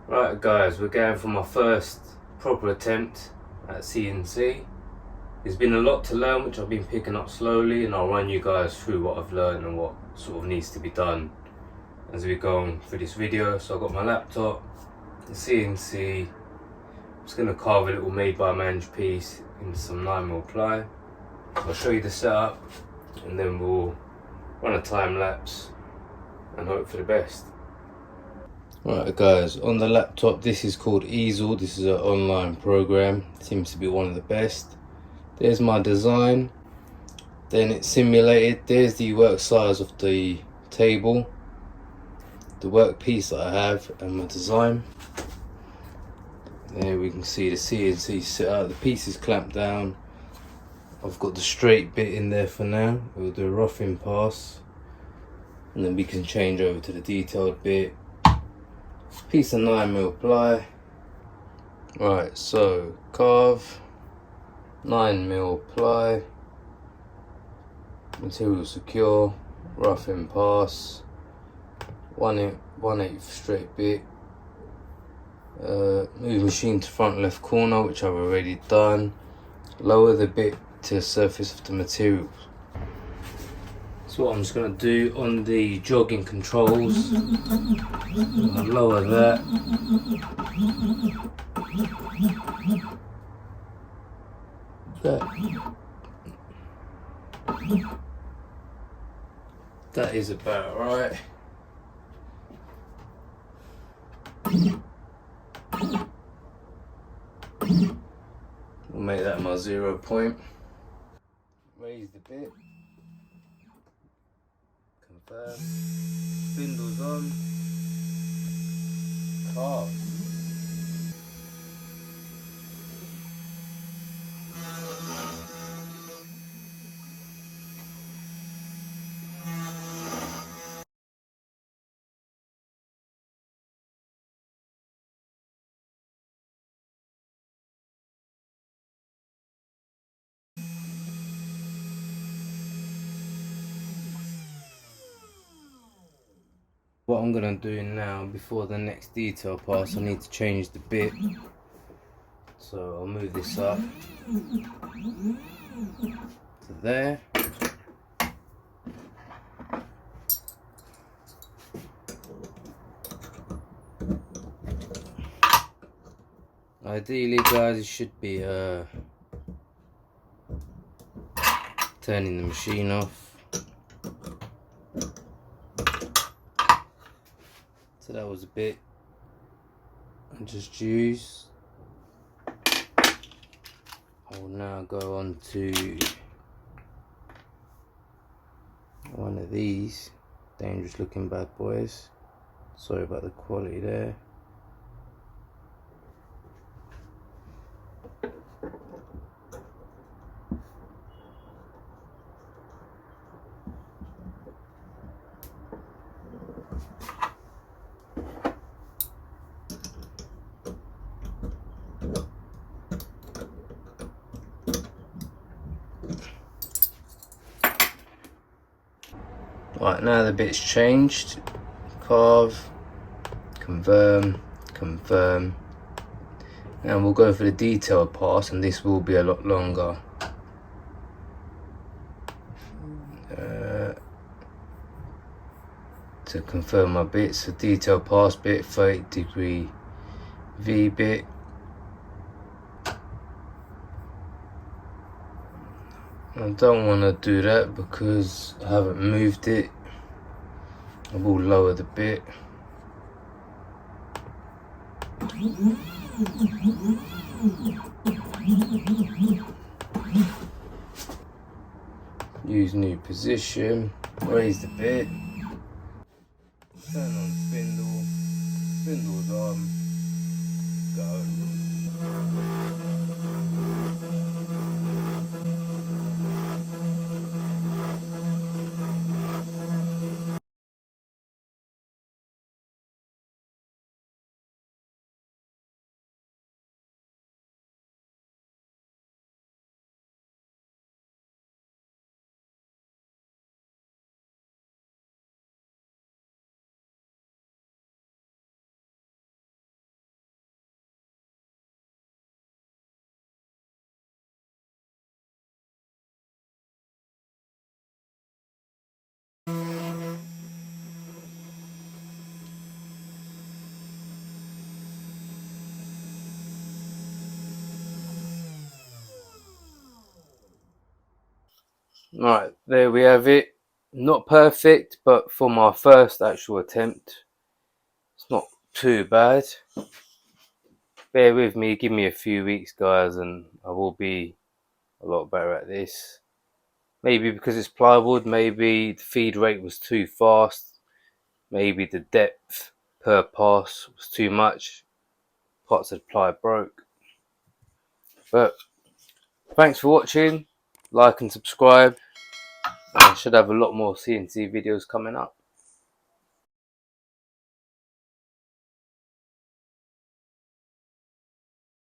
Right guys, we're going for my first proper attempt at CNC. There's been a lot to learn which I've been picking up slowly, and I'll run you guys through what I've learned and what sort of needs to be done as we go on through this video. So I've got my laptop, the CNC. I'm just going to carve a little made by man's piece into some 9mm ply. I'll show you the setup and then we'll run a time lapse and hope for the best. Right guys, on the laptop this is called Easel. This is an online program, seems to be one of the best. There's my design, then it's simulated. There's the work size of the table, the workpiece that I have, and my design. There we can see the CNC set out, the piece is clamped down. I've got the straight bit in there for now. We'll do a roughing pass and then we can change over to the detailed bit. Piece of 9mm ply. Right, so carve, 9mm ply, material secure, roughing pass, 1/8 straight bit. Move machine to front left corner, which I've already done. Lower the bit to the surface of the material. So what I'm just going to do on the jogging controls, I'm going to lower that. That is about right. We'll make that my 0 point. Raise the bit. Confirm. Spindles on. Carve. What I'm going to do now, before the next detail pass, I need to change the bit. So I'll move this up to there. Ideally guys, it should be turning the machine off. So that was a bit I just used. I will now go on to one of these dangerous looking bad boys. Sorry about the quality there. Right, now the bit's changed. Carve, confirm, confirm. And we'll go for the detailed pass, and this will be a lot longer. To confirm my bits, the detailed pass bit, 30° V bit. I don't want to do that because I haven't moved it. I will lower the bit. Use new position, raise the bit, turn on spindle, spindle's on, go. Right, there we have it. Not perfect, but for my first actual attempt, it's not too bad. Bear with me, give me a few weeks, guys, and I will be a lot better at this. Maybe because it's plywood, maybe the feed rate was too fast, maybe the depth per pass was too much, parts of the ply broke. But thanks for watching, like and subscribe. I should have a lot more CNC videos coming up.